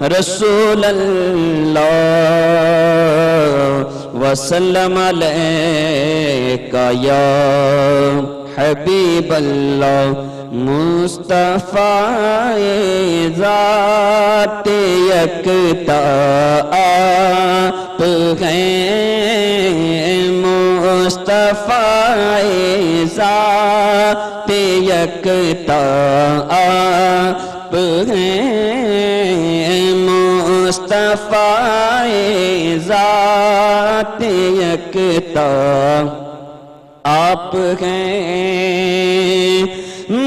रसूल अल्लाह वसल्लम अलैका या हबीब अल्लाह। मुस्तफ़ाए ज़ात यकता आप हैं, मुस्तफ़ाए ज़ात यकता आप हैं, मुस्तफ़ाए ज़ात यकता आप हैं।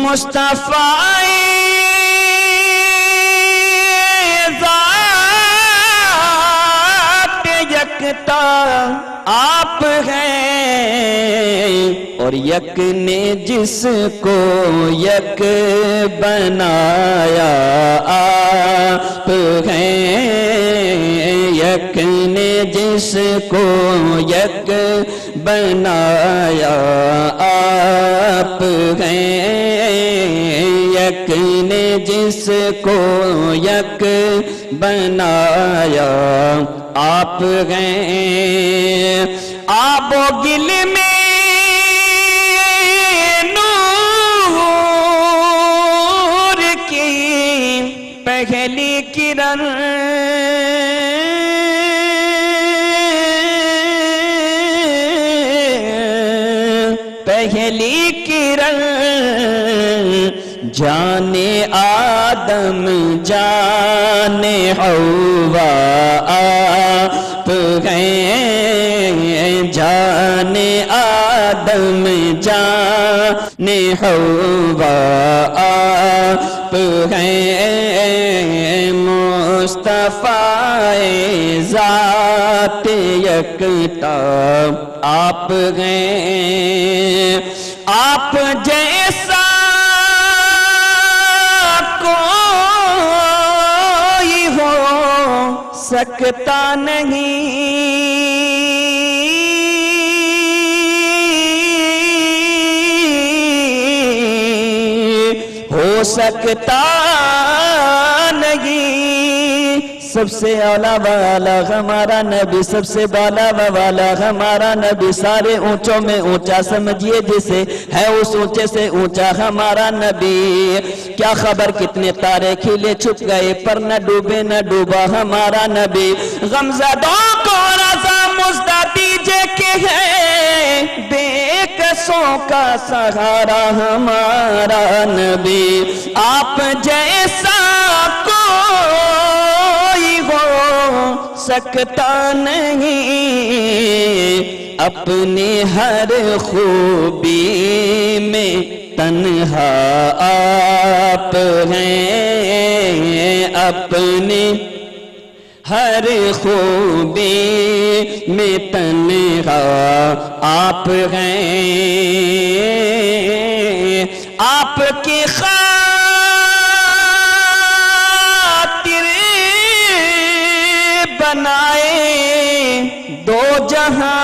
मुस्तफ़ाए ज़ात यकता आप हैं, और यक ने जिसको यक बनाया आप हैं, यक ने जिसको यक बनाया आप हैं, यक ने जिसको यक बनाया आप हैं। आबो गिल में नूर की पहली किरण, पहली किरण जाने आदम जाने हव्वा आप हैं, जाने आदम जाने हव्वा आप हैं। मुस्तफ़ाए ज़ात यकता आप हैं। आप जैसा कोई हो सकता नहीं, हो सकता नहीं। सबसे आला वाला हमारा नबी, सबसे बाला वाला हमारा नबी, सारे ऊंचों में ऊंचा समझिए जिसे, है उस ऊंचे से ऊंचा हमारा नबी। क्या खबर कितने तारे खिले छुप गए, पर न डूबे न डूबा हमारा नबी। गमज़दों को रज़ा मुज़्दा दीजिए कि है बेकसों का सहारा हमारा नबी। आप जैसा कोई हो सकता नहीं, अपनी हर खूबी में तन्हा आप हैं, अपनी हर खूबी में तन्हा आप हैं। आपकी खातिर बनाए दो जहां,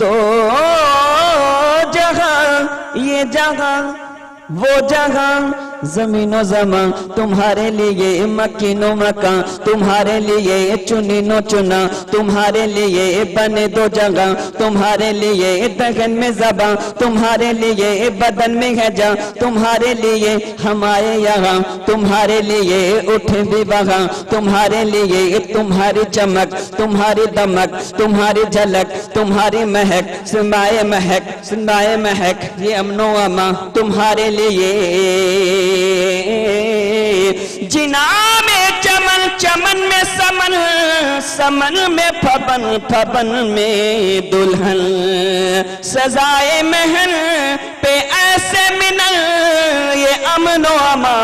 दो जहां, ये जहां वो जहां, ज़मीनो ज़मां तुम्हारे लिए, मकीनो मकां तुम्हारे लिए, चुनीनो चुना तुम्हारे लिए, बने दो जगह तुम्हारे लिए, दगन में ज़बां तुम्हारे लिए, बदन में है जा तुम्हारे लिए, हम आए यहाँ तुम्हारे लिए, उठे भी वहाँ तुम्हारे लिए, तुम्हारी चमक तुम्हारी दमक तुम्हारी झलक तुम्हारी महक, सुनाए महक सुनाए महक, ये अमनो अमा तुम्हारे लिए। जिना में चमन चमन में समन समन में फबन फबन में दुल्हन, सजाए महल पे ऐसे मिनल, ये अमनो अमा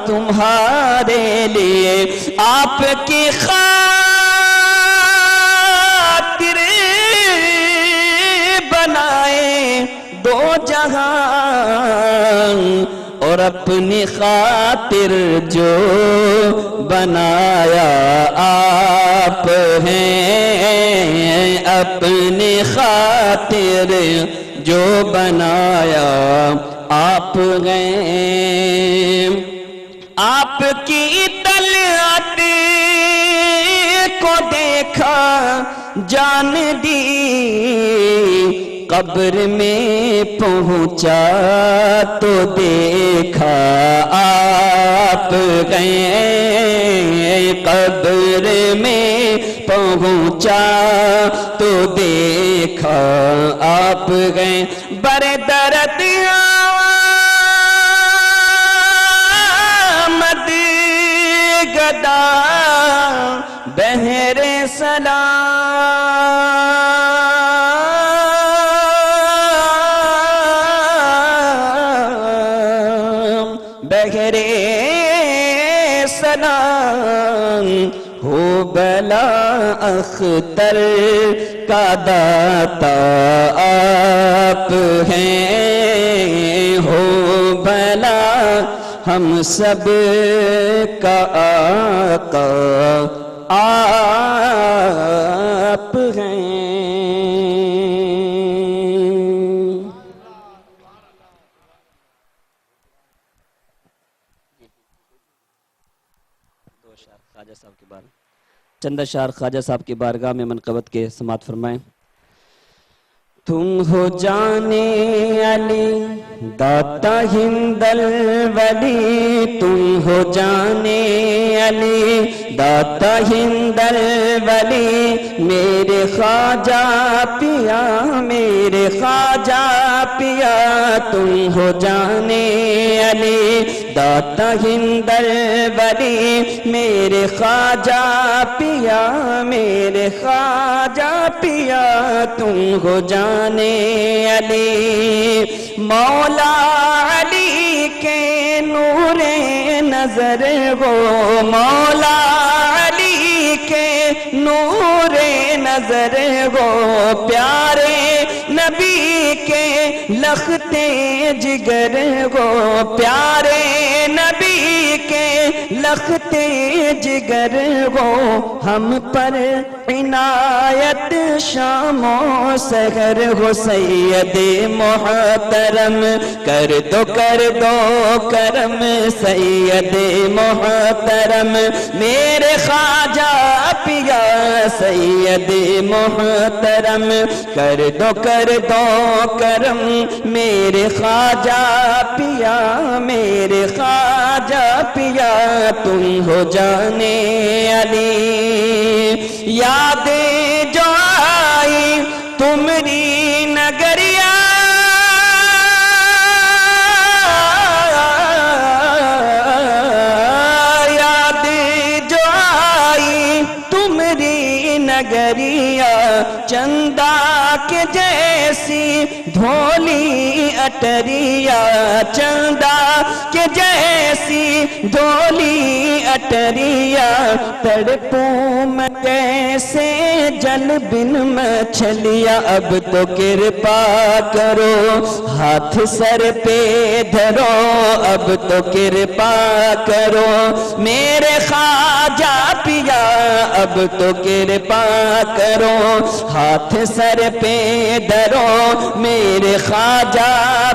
तुम्हारे लिए। आपकी खातिर बनाए दो जहां, और अपनी खातिर जो बनाया आप हैं, अपनी खातिर जो बनाया आप गए। आपकी तलअत को देखा जान दी, कब्र में पहुंचा तो देखा आप गए। कब्र में पहुंचा तो देखा आप गए। बड़े दर्द आमद गदा बहरे सलाम, बहरे सलाम हो बला अख्तर का दाता आप हैं। हो भला हम सब का आका आप हैं। दो शार ख्वाजा साहब के बारे, चंदा शार ख्वाजा साहब की बारगाह में मनक़बत के समात फरमाएं। तुम हो जाने अली दाता हिंदल वली, तुम हो जाने अली दाता हिंदल वली। मेरे ख्वाजा पिया, मेरे ख्वाजा पिया, तुम हो जाने अली दाता हिंदल वली। मेरे ख्वाजा पिया, मेरे ख्वाजा पिया, तुम हो जाने अली। मौला अली के नूरे नजर हो, मौला अली के नूरे नजर हो। प्यारे नबी के लखते जिगर हो, प्यारे नबी के लखते जिगर हो। हम पर इनायत शामो सहर हो। सैयदे मोहतरम कर दो करम, सैयदे मोहतरम मेरे ख्वाजा पिया। सैयदे मोहतरम कर दो करम, मेरे ख्वाजा पिया, मेरे ख्वाजा पिया, तुम हो जाने अली। यादें जो आई तुमरी नगरिया, यादें जो आई तुमरी नगरिया। चंदा के जैसी धोली अटरिया, चंदा के जैसी धोली अटरिया। तड़पूं मैं कैसे जल बिन मछलिया। अब तो कृपा करो हाथ सर पे धरो, अब तो कृपा करो मेरे ख्वाजा पिया। अब तो कृपा करो हाथ सर पे धरो मेरे ख्वाजा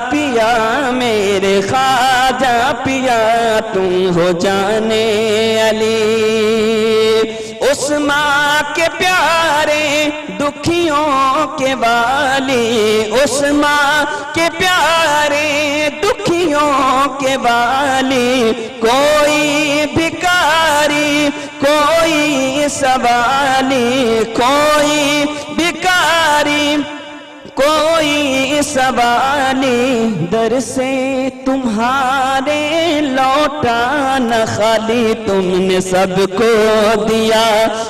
पिया, मेरे ख्वाजा पिया, तुम हो जाने अली। उस माँ के प्यारे दुखियों के वाली, उस माँ के प्यारे दुखियों के वाली। कोई भिखारी कोई सवाली, कोई भिखारी कोई सवाली। दर से तुम्हारे लौटा न खाली। तुमने सबको दिया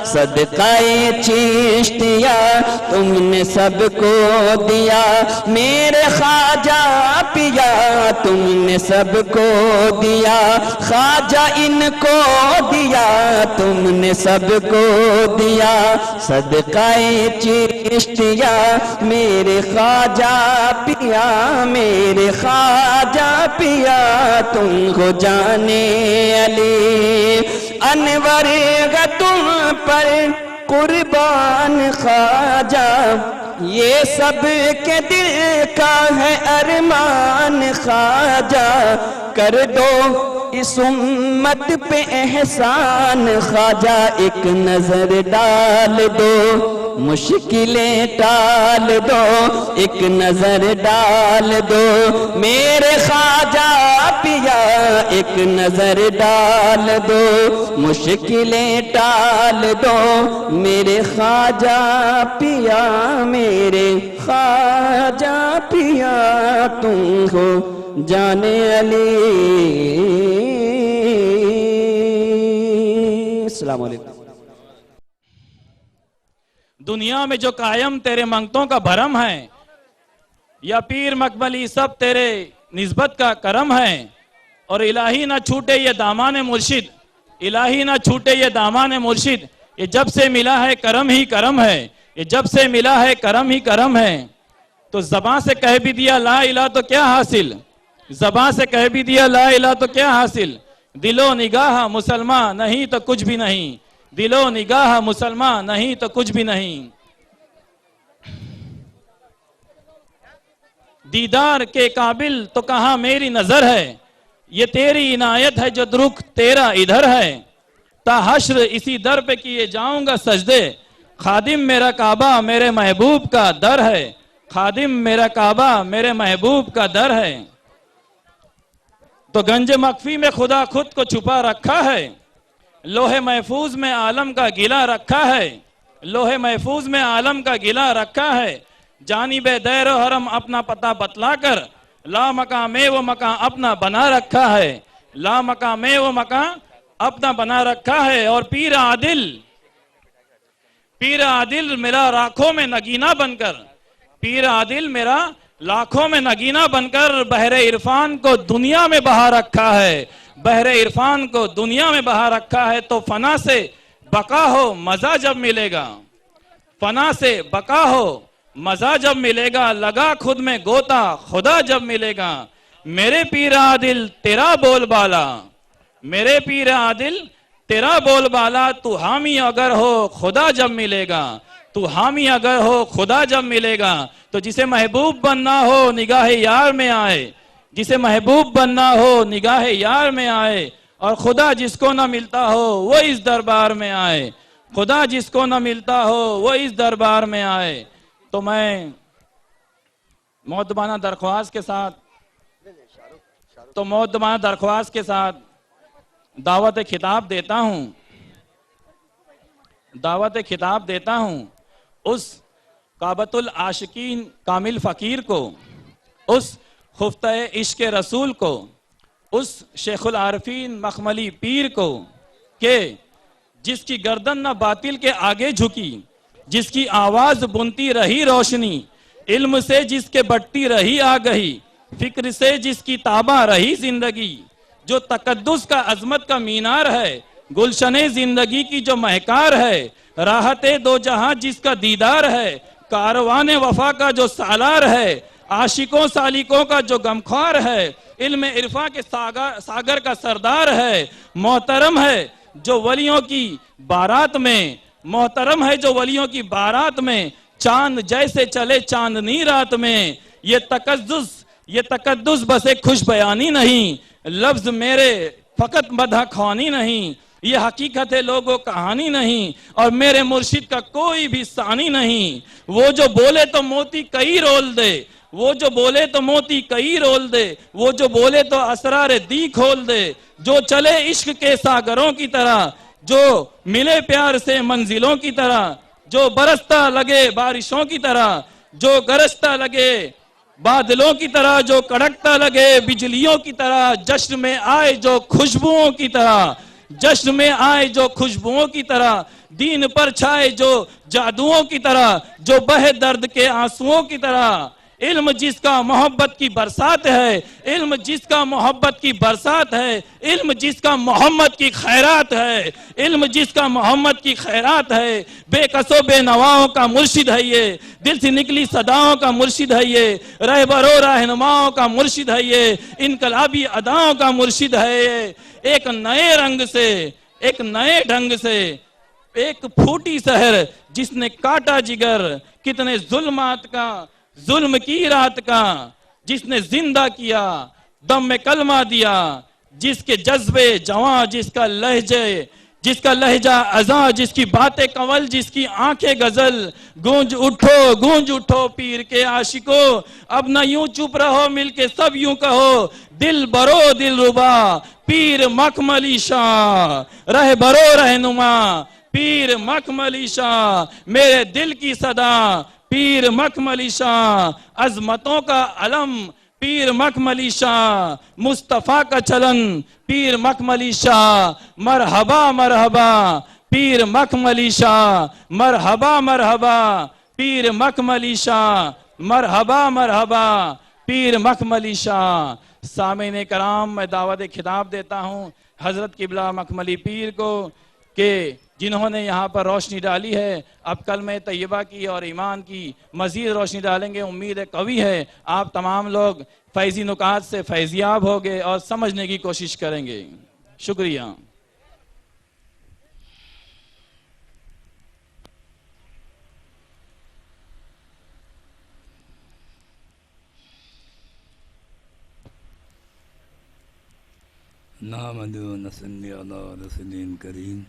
सदकाए चिश्तिया, तुमने सबको दिया मेरे ख्वाजा पिया। तुमने सबको दिया ख्वाजा इनको दिया, तुमने सबको दिया सदकाए चिश्तिया। मेरे ख्वाजा पिया, मेरे ख्वाजा पिया, तुम हो जाने अली। अनवर गा तुम पर कुर्बान ख्वाजा, ये सब के दिल का है अरमान ख्वाजा, कर दो इस उम्मत पे एहसान ख्वाजा, एक नजर डाल दो मुश्किलें टाल दो, एक नजर डाल दो मेरे ख्वाजा पिया, एक नजर डाल दो मुश्किलें टाल दो मेरे ख्वाजा पिया, मेरे ख्वाजा पिया तुम हो जाने अली। अस्सलाम वालेकुम। दुनिया में जो कायम तेरे मंगतों का भरम है, या पीर मकबली सब तेरे निस्बत का करम है। और इलाही ना छूटे ये दामाने मुर्शिद, इलाही ना छूटे ये दामाने मुर्शिद, ये जब से मिला है करम ही करम है, ये जब से मिला है करम ही करम है। तो ज़बां से कह भी दिया ला इला तो क्या हासिल, ज़बां से कह भी दिया ला इला तो क्या हासिल, दिलो निगाह मुसलमान नहीं तो कुछ भी नहीं, दिलो निगाह मुसलमान नहीं तो कुछ भी नहीं। दीदार के काबिल तो कहां मेरी नजर है, ये तेरी इनायत है जो रुख तेरा इधर है। ता हश्र इसी दर पे किए जाऊंगा सजदे, खादिम मेरा काबा मेरे महबूब का दर है, खादिम मेरा काबा मेरे महबूब का दर है। तो गंज मख्फी में खुदा खुद को छुपा रखा है, लोहे महफूज में आलम का गिला रखा है, लोहे महफूज में आलम का गिला रखा है। जानिबे दैर हरम अपना पता बतला कर, ला मकां में वो मकां अपना बना रखा है, ला मकां में वो मकां अपना बना रखा है। और पीर आदिल मेरा लाखों में नगीना बनकर, पीर आदिल मेरा लाखों में नगीना बनकर बहरे इरफान को दुनिया में बहा रखा है, बहरे इरफान को दुनिया में बहा रखा है। तो फना से बका हो मजा जब मिलेगा, फना से बका हो मजा जब मिलेगा, लगा खुद में गोता खुदा जब मिलेगा। मेरे पीर आदिल तेरा बोलबाला, मेरे पीर आदिल तेरा बोलबाला, तू हामी अगर हो खुदा जब मिलेगा, तू हामी अगर हो खुदा जब मिलेगा। तो जिसे महबूब बनना हो निगाह यार में आए, जिसे महबूब बनना हो निगाह यार में आए। और खुदा जिसको ना मिलता हो वो इस दरबार में आए, खुदा जिसको ना मिलता हो वो इस दरबार में आए। तो मैं मौदबाना दरख्वास्त के साथ, तो मौदबाना दरख्वास्त के साथ दावत खिताब देता हूं, दावत खिताब देता हूं उस काबतुल आशिकीन कामिल फकीर को, उस खुफ्ते इश्क रसूल को, उस शेखुल आरफीन मखमली पीर को, के जिसकी गर्दन न बातिल के आगे झुकी, जिसकी आवाज बुनती रही रोशनी, इल्म से जिसके बटती रही आगही, फिक्र से जिसकी ताबा रही जिंदगी। जो तकद्दुस का अजमत का मीनार है, गुलशने जिंदगी की जो महकार है, राहते दो जहां जिसका दीदार है, कारवाने वफा का जो सालार है, आशिकों सालिकों का जो गमख्वार है, इल्म इरफा के सागर का सरदार है। मोहतरम है जो वलियों की बारात में, मोहतरम है जो वलियों की बारात में, चांद जैसे चले चांदनी रात में। ये तकद्दुस बस एक खुश बयानी नहीं, लफ्ज मेरे फकत मदह ख्वानी नहीं, ये हकीकत है लोगों कहानी नहीं, और मेरे मुर्शिद का कोई भी सानी नहीं। वो जो बोले तो मोती कई रोल दे, वो जो बोले तो मोती कई रोल दे, वो जो बोले तो असरार दी खोल दे। जो चले इश्क के सागरों की तरह, जो मिले प्यार से मंजिलों की तरह, जो बरसता लगे बारिशों की तरह, जो गरजता लगे बादलों की तरह, जो कड़कता लगे बिजलियों की तरह। जश्न में आए जो खुशबुओं की तरह, जश्न में आए जो खुशबुओं की तरह, दीन पर छाए जो जादुओं की तरह, जो बहे दर्द के आंसुओं की तरह। इल्म जिसका मोहब्बत की बरसात है, इल्म जिसका मोहब्बत की बरसात है, इल्म जिसका मोहम्मद की खैरात है, इल्म जिसका मोहम्मद की खैरात है। बेकसो बेनवाओं का मुर्शिद है ये, दिल से निकली सदाओं का मुर्शिद है ये, रहबरो रहनुमाओं का मुर्शिद है ये, इनकलाबी अदाओं का मुर्शिद है ये। एक नए रंग से, एक नए ढंग से, एक फूटी शहर जिसने काटा जिगर, कितने जुल्मात का जुल्म की रात का जिसने जिंदा किया, दम में कलमा दिया, जिसके जज्बे जवां, जिसका लहजा अजा, जिसकी बातें कंवल, जिसकी आंखें गजल। गूंज उठो पीर के आशिको, अब ना यूं चुप रहो, मिलके सब यूं कहो, दिल बरो दिल रुबा पीर मखमली शाह, रह बरो रहनुमा पीर मखमली शाह, मेरे दिल की सदा पीर मखमली शाह, अजमतों का अलम पीर मखमली शाह, मुस्तफा का चलन पीर मखमली शाह, मरहबा मरहबा पीर मखमली शाह, मरहबा मरहबा पीर मखमली शाह, मरहबा मरहबा पीर मखमली शाह। सामीन कराम, मैं दावत खिताब देता हूँ हजरत किबला मखमली पीर को कि जिन्होंने यहाँ पर रोशनी डाली है, अब कलमे तैयबा की और ईमान की मजीद रोशनी डालेंगे। उम्मीद है कवी है आप तमाम लोग फैजी नुकात से फैजियाब होंगे और समझने की कोशिश करेंगे। शुक्रिया। नामदु नसल्ली अला रसूलिन करीम,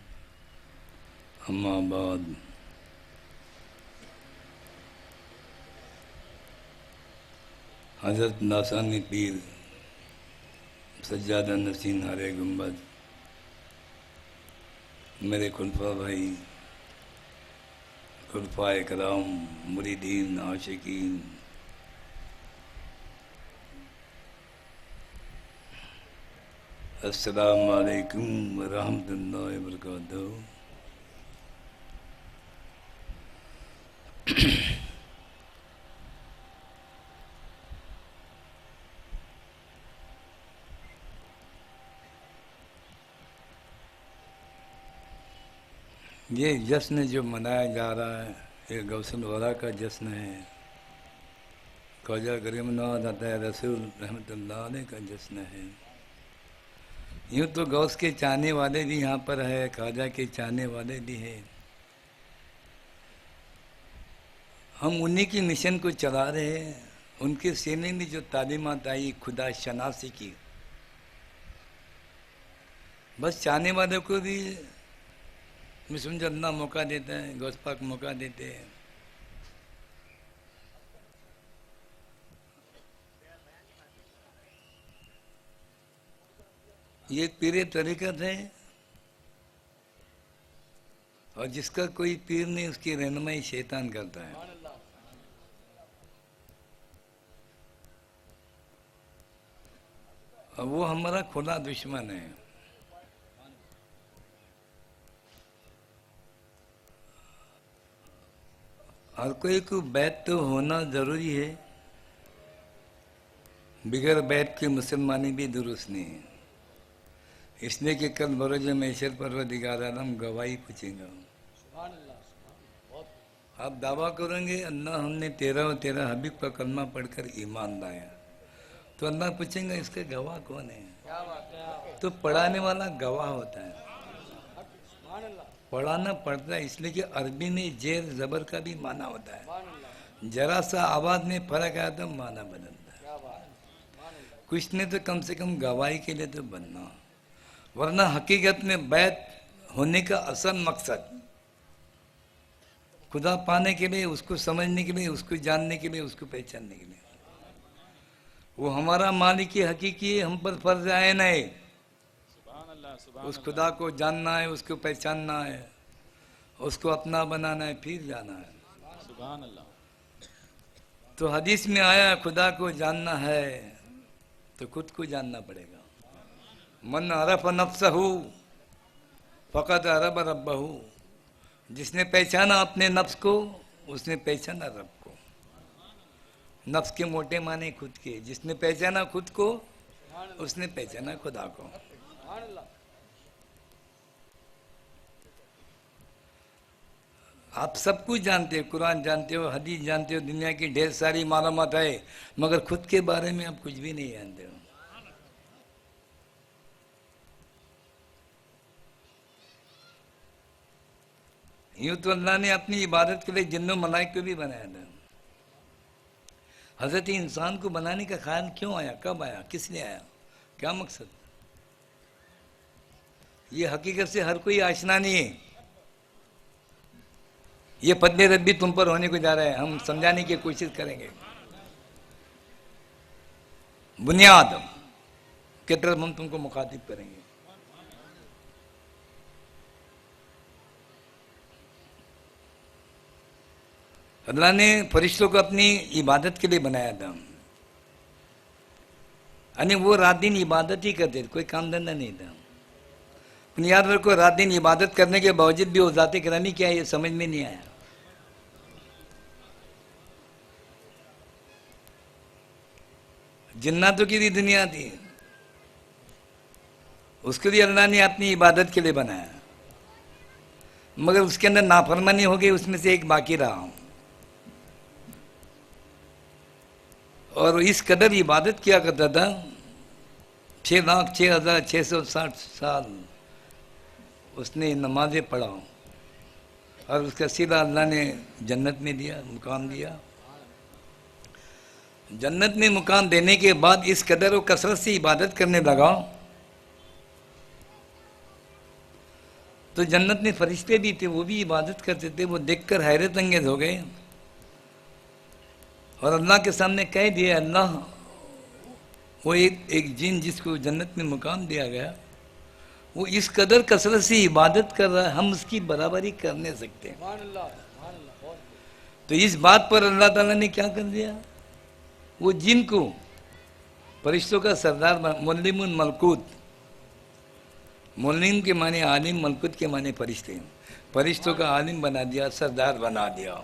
अम्मा बाद। हज़रत नासानी पीर सज्जादा नसीन हरे गुंबद, मेरे खुलफा भाई, खुलफाए कराम, मुरीदीन, आशिकीन, अस्सलामु अलैकुम व रहमतुल्लाहि व बरकातहू। ये जश्न जो मनाया जा रहा है, ये गौसल वरा का जश्न है, ख्वाजा करीमुल्लाह अता रसूल रहमतुल्लाह अलैह का जश्न है। यूँ तो गौस के चाहने वाले भी यहाँ पर है, ख्वाजा के चाहने वाले भी हैं। हम उन्हीं की मिशन को चला रहे हैं। उनके सीने में जो तालीमात आई खुदा शनासी की, बस चाहने वालों को भी मिशन अल्लाह मौका देता है, गौस पाक मौका देते हैं। ये पीरे तरीक़त है और जिसका कोई पीर नहीं उसकी रहनुमाई शैतान करता है। और वो हमारा खुला दुश्मन है। हर कोई को बैत तो होना जरूरी है, बिगैर बैत के मुसलमानी भी दुरुस्त नहीं है। इसलिए कि कल बरोज मैशर परवरदिगार आलम गवाही पूछेगा। आप दावा करेंगे अल्लाह हमने तेरा और तेरा हबीब का कलमा पढ़कर ईमान लाया, तो अल्लाह पूछेगा इसका गवाह कौन है? तो पढ़ाने वाला गवाह होता है। पढ़ाना पड़ता है इसलिए कि अरबी में जेर जबर का भी माना होता है। जरा सा आवाज में फर्क आया तो माना बदलता है। कुछ ने तो कम से कम गवाही के लिए तो बनना, वरना हकीकत में बैत होने का असल मकसद खुदा पाने के लिए, उसको समझने के लिए, उसको जानने के लिए, उसको पहचानने के लिए। वो हमारा मालिक हकीकी है, हम पर फर्ज आए नहीं। उस खुदा को जानना है, उसको पहचानना है, उसको अपना बनाना है, फिर जाना है। सुभान अल्लाह। तो हदीस में आया खुदा को जानना है तो खुद को जानना पड़ेगा। मन अरफ नफ्सहू फ़क़द अरब रब्बहू, जिसने पहचाना अपने नफ्स को उसने पहचाना रब को। नफ्स के मोटे माने खुद के, जिसने पहचाना खुद को उसने पहचाना खुदा को। आप सब कुछ जानते हो, कुरान जानते हो, हदीस जानते हो, दुनिया की ढेर सारी मालूमात है, मगर खुद के बारे में आप कुछ भी नहीं जानते हो। यूँ तो अल्लाह ने अपनी इबादत के लिए जिन्नो मलाइक को भी बनाया था। हजरत इंसान को बनाने का ख्याल क्यों आया, कब आया, किसने आया, क्या मकसद? ये हकीकत से हर कोई आशना नहीं है। ये फजले रब्बी तुम पर होने को जा रहा है, हम समझाने की कोशिश करेंगे। बुनियाद की तरफ हम तुमको मुखातिब करेंगे। अल्लाह ने फरिश्तों को अपनी इबादत के लिए बनाया था, यानी वो रात दिन इबादत ही करते थे, कोई काम धंधा नहीं था। याद रखो, रात दिन इबादत करने के बावजूद भी वो ज़ात गिरामी क्या है ये समझ में नहीं आया। जिन्नातों की भी दुनिया थी, उसके लिए अल्लाह ने अपनी इबादत के लिए बनाया, मगर उसके अंदर नाफरमानी हो गई, उसमें से एक बाकी रहा। और इस कदर इबादत किया करता था, 6,06,660 साल उसने नमाजें पढ़ा, और उसका सीधा अल्लाह ने जन्नत में दिया, मुकाम दिया। जन्नत में मुकाम देने के बाद इस कदर वो कसरत से इबादत करने लगा, तो जन्नत में फरिश्ते भी थे, वो भी इबादत करते थे। वो देखकर हैरत अंगेज हो गए और अल्लाह के सामने कह दिया, अल्लाह वो एक जिन जिसको जन्नत में मुकाम दिया गया, वो इस कदर कसरत से इबादत कर रहा है, हम उसकी बराबरी कर नहीं सकते। तो इस बात पर अल्लाह ताला ने क्या कर दिया, वो जिन को फरिश्तों का सरदार, मुल्लिमुन मलकूत, मुल्लिम के माने आलिम, मलकूत के माने फरिश्ते, फरिश्तों का आलिम बना दिया, सरदार बना दिया।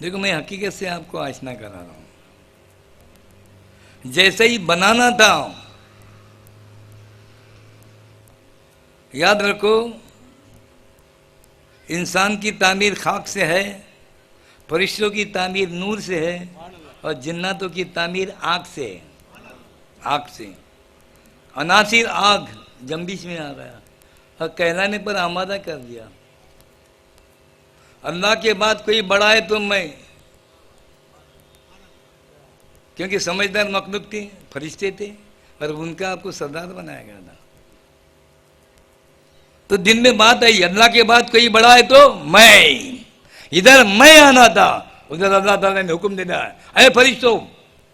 देखो, मैं हकीकत से आपको आशना करा रहा हूं। जैसे ही बनाना था, याद रखो, इंसान की तामीर खाक से है, फरिश्तों की तामीर नूर से है, और जिन्नातों की तामीर आग से है। आग से अनासिर आग जम्बिश में आ गया और कहलाने पर आमादा कर दिया। अल्लाह के बाद कोई बड़ा है तो मैं, क्योंकि समझदार मखलूक थे, फरिश्ते थे, और उनका आपको सरदार बनाया गया था। तो दिन में बात आई, अल्लाह के बाद कोई बड़ा है तो मैं, इधर मैं आना था, उधर अल्लाह ताला ने हुक्म दे दिया, अरे फरिश्तों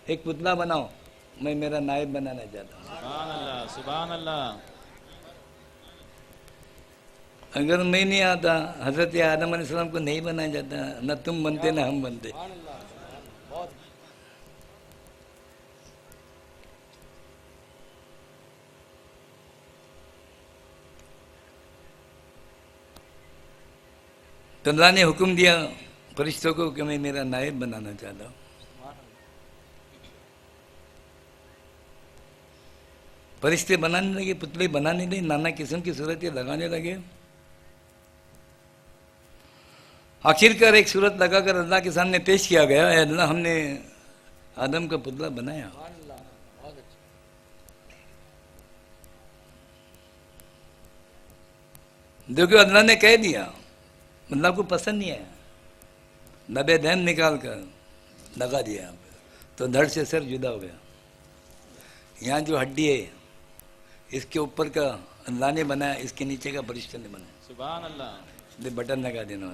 एक पुतला बनाओ, मैं मेरा नायब बनाना चाहता हूँ। सुभान अल्लाह, सुभान अल्लाह। अगर मैं नहीं आता, हजरत आदम अलैहिस्सलाम को नहीं बनाया जाता, न तुम बनते न हम बनते। तो अल्लाह ने हुक्म दिया फरिश्तों को कि मैं मेरा नायब बनाना चाहता हूँ। फरिश्ते बनाने लगे, पुतले बनाने लगे, नाना किस्म की सूरतें लगाने लगे। आखिरकार एक सूरत लगाकर अल्लाह के सामने पेश किया गया, अल्लाह हमने आदम का पुतला बनाया। देखो, अल्लाह ने कह दिया, अल्लाह को पसंद नहीं आया, नबे दहन निकाल कर लगा दिया, तो धड़ से सर जुदा हो गया। यहाँ जो हड्डी है इसके ऊपर का अल्लाह ने बनाया, इसके नीचे का फरिश्ते ने बनाया। सुभान अल्लाह। बटन लगा देना,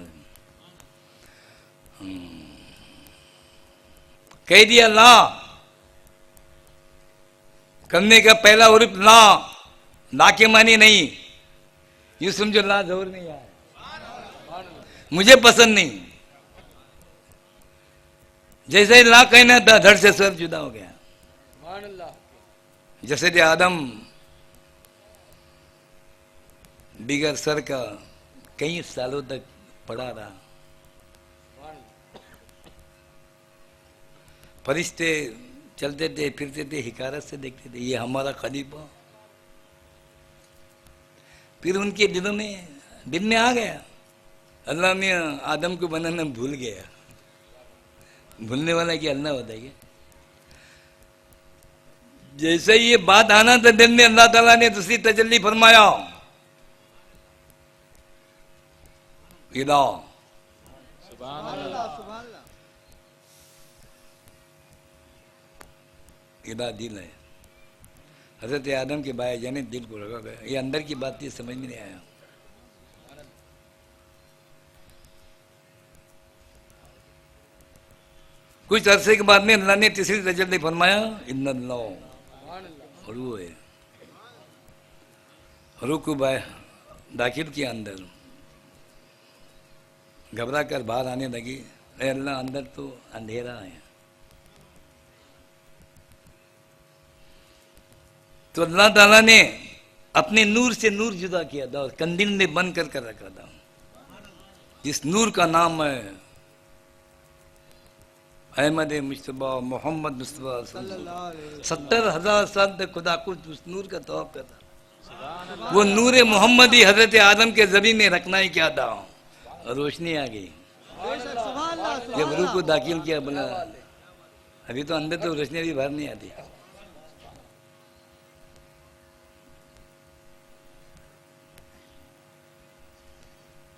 कह दिया ला, करने का पहला उर्फ ला के मानी नहीं, यूं समझो ला जोर नहीं आया, मुझे पसंद नहीं। जैसे ही ला कहना था, धड़ से सर जुदा हो गया। जैसे कि आदम बिगर सर का कई सालों तक पड़ा रहा। फरिश्ते चलते थे, फिरते थे, हिकारत से देखते थे, ये हमारा खलीफा। फिर उनके दिल में आ गया, अल्लाह में आदम को बनाना भूल गया। भूलने वाला कि अल्लाह बताइए। जैसे ही ये बात आना था दिल में, अल्लाह ताला ने दूसरी तजल्ली फरमाया, इला इदा दिल है। हजरत आदम के बाय जाने दिल को लगा गया, ये अंदर की बात थी, समझ में नहीं आया। कुछ अरसे के बाद में अल्लाह ने तीसरी रजत ने फरमाया इन्नल्लाह रू है, रू को बाय दाखिल किया अंदर, घबरा कर बाहर आने लगी, अल्लाह अंदर तो अंधेरा है। तो अल्लाह ताला ने अपने नूर से नूर जुदा किया था और कंदील ने बंद कर रखा था, जिस नूर का नाम है अहमद मुस्तफा मोहम्मद मुस्तफा। 70,000 साल तक खुदा को उस नूर का तवाफ करता। वो नूर मोहम्मदी हजरत आदम के जबी में रखना ही क्या था, रोशनी आ गई। जब रूह को दाखिल किया, बोला अभी तो अंदर तो रोशनी अभी बाहर नहीं आती।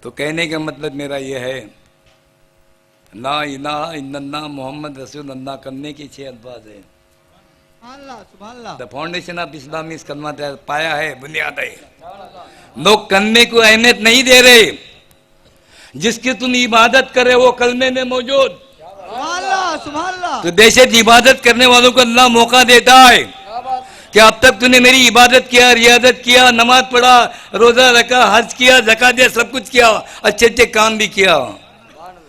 तो कहने का मतलब मेरा यह है, ला इलाहा इल्लल्लाह मोहम्मद रसूलुल्लाह करने के 6 अल्फाज है। द फाउंडेशन ऑफ इस्लाम इस कलमा पाया है, बुनियाद है। लोग कलमे को अहमियत नहीं दे रहे, जिसकी तुम इबादत करे वो कलमे में मौजूद। तो दहशत इबादत करने वालों को अल्लाह मौका देता है कि अब तक तूने मेरी इबादत किया, रियादत किया, नमाज पढ़ा, रोजा रखा, हज किया, ज़कात दिया, सब कुछ किया, अच्छे अच्छे काम भी किया।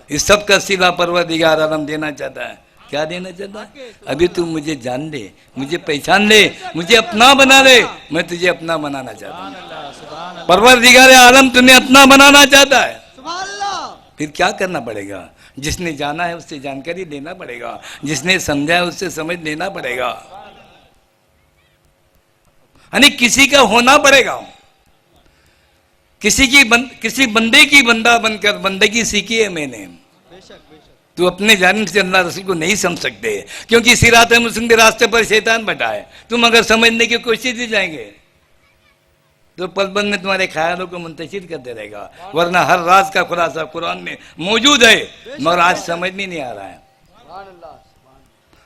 इस सब का सिला परवरदिगार आलम देना चाहता है। क्या देना चाहता है? अभी तू मुझे जान ले, मुझे पहचान ले, मुझे अपना बना ले, मैं तुझे अपना बनाना चाहता हूँ। परवरदिगार आलम तुम्हें अपना बनाना चाहता है। फिर क्या करना पड़ेगा? जिसने जाना है उससे जानकारी लेना पड़ेगा, जिसने समझा है उससे समझ लेना पड़ेगा, यानी किसी का होना पड़ेगा। किसी बंदे की बंदा बनकर बंदगी सीखी है मैंने। तू अपने जानिब से अल्लाह रसूल को नहीं समझ सकते, क्योंकि सिरात मुस्तकीम के रास्ते पर शैतान बैठा है। तुम अगर समझने की कोशिश ही जाएंगे तो पलबंद में तुम्हारे ख्यालों को मुंतशिर करते रहेगा, वरना हर राज का खुलासा कुरान में मौजूद है, मगर आज समझ में नहीं आ रहा है।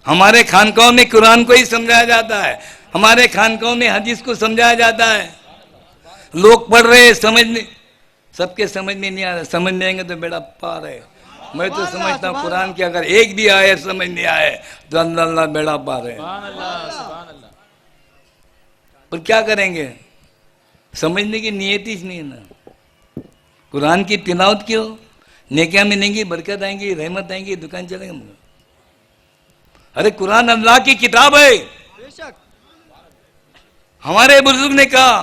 हमारे खानकाहों में कुरान को ही समझाया जाता है, हमारे खानकाहों में हदीस को समझाया जाता है। लोग पढ़ रहे, समझ नहीं, सबके समझ में नहीं आ रहा। समझ नहीं आएंगे तो बेड़ा पार है। मैं तो समझता हूँ कुरान की अगर एक भी आए समझ नहीं आए तो अल्लाह बेड़ा पार है। पर क्या करेंगे? समझने की नियत ही नहीं है ना। कुरान की तिलावत क्यों? नेकियां मिलेंगी, बरकत आएंगी, रहमत आएंगी, दुकान चलेंगे। अरे कुरान अल्लाह की किताब है। हमारे बुजुर्ग ने कहा,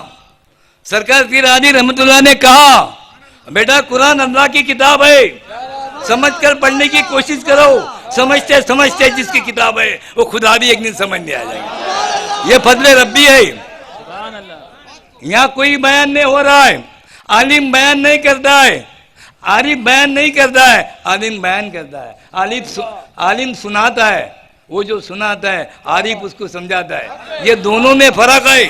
सरकार पीर हाजी रहमतुल्लाह ने कहा, बेटा कुरान अल्लाह की किताब है, समझकर पढ़ने की कोशिश करो। समझते समझते जिसकी किताब है वो खुदा भी एक दिन समझ नहीं आ जाएगा। ये फजले रब्बी है। यहाँ कोई बयान नहीं हो रहा है, आलिम बयान नहीं करता है, आरिफ बयान नहीं करता है, आलिम बयान करता है। आलिम सुनाता है, वो जो सुनाता है आरिफ उसको समझाता है। ये दोनों में फर्क है।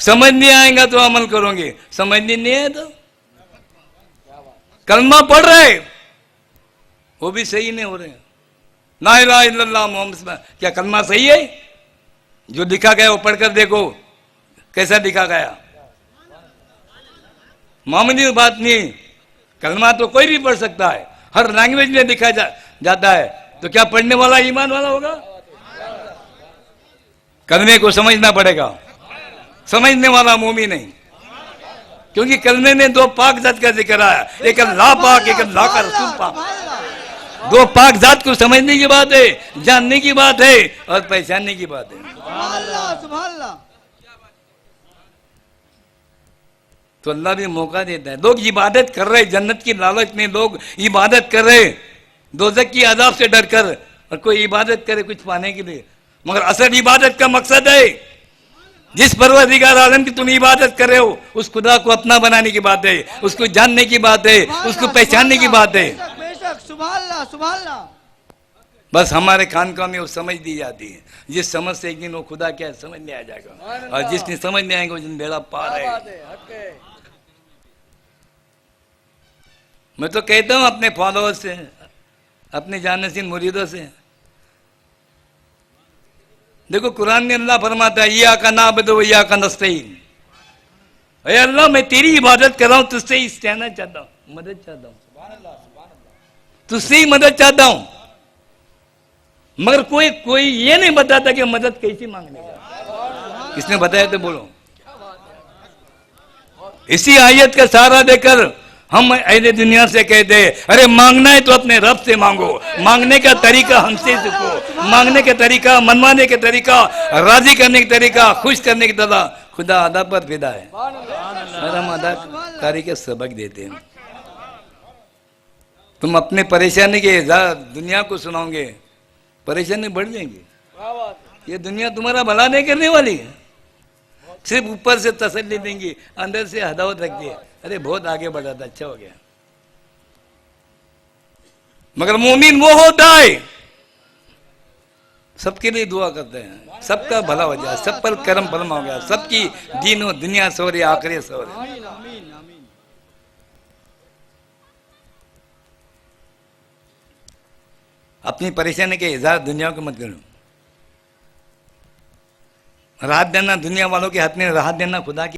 समझ नहीं आएगा तो अमल करोगे, समझ नहीं है तो कलमा पढ़ रहे वो भी सही नहीं हो रहे। ला इलाहा इल्लल्लाह मोहम्मद, क्या कलमा सही है? जो लिखा गया वो पढ़कर देखो कैसा लिखा गया। मामूली बात नहीं, कलमा तो कोई भी पढ़ सकता है, हर लैंग्वेज में लिखा जाता है। तो क्या पढ़ने वाला ईमान वाला होगा? कलमे को समझना पड़ेगा, समझने वाला मोमिन नहीं। क्योंकि कलमे में 2 पाक जात का जिक्र आया, एक अल्लाह पाक, एक अल्लाह का रसूल पाक। 2 पाक जात को समझने की बात है, जानने की बात है और पहचानने की बात है। तो अल्लाह भी मौका देता है। लोग इबादत कर रहे, जन्नत की लालच में लोग इबादत कर रहे, दोज़ख की अज़ाब से डर कर। और कोई इबादत करे कुछ पाने के लिए, मगर असल इबादत का मकसद है जिस परवरदिगार आलम की तुम इबादत कर रहे हो उस खुदा को अपना बनाने की बात है, उसको जानने की बात है, उसको पहचानने की बात है। बस हमारे खानकाह में वो समझ दी जाती है। जिस समझ से एक दिन वो खुदा क्या है समझ नहीं आ जाएगा, और जिसने समझ नहीं आएगा उस दिन बेड़ा पार है। मैं तो कहता हूं अपने फॉलोअर्स से, अपने जानशीन मुरीदों से, देखो कुरान में अल्लाह फरमाता है इय्याका नअबुदु व इय्याका नस्तईन, अरे अल्लाह मैं तेरी इबादत कर रहा हूं, तुझसे ही इस्तेआना चाहता हूं, मदद चाहता हूं, तुझसे ही मदद चाहता हूं। मगर कोई ये नहीं बताता कि मदद कैसी मांगने का। किसने बताया तो बोलो। इसी आयत का सहारा देकर हम अहले दुनिया से कहते हैं अरे मांगना है तो अपने रब से मांगो, मांगने का तरीका हमसे सीखो, मांगने का तरीका, मनवाने का तरीका, राजी करने का तरीका, खुश करने की तरह खुदा अदा पर फिदा है और हम अदाकारी के सबक देते हैं। तुम अपने परेशानी के दुनिया को सुनाओगे, परेशानी बढ़ जाएंगी। ये दुनिया तुम्हारा भला नहीं करने वाली है, सिर्फ ऊपर से तसल्ली देंगी, अंदर से हदावत रखती है, अरे बहुत आगे बढ़ा था, अच्छा हो गया। मगर मोमिन वो होता है सबके लिए दुआ करते हैं, सबका भला हो जाए, सब पर करम फरमा हो गया, सबकी दीनों दुनिया सवरे आखिरी सवरे। अपनी परेशानी के इजहार दुनिया को मत करो। राहत देना दुनिया वालों के हाथ में, राहत देना खुदा की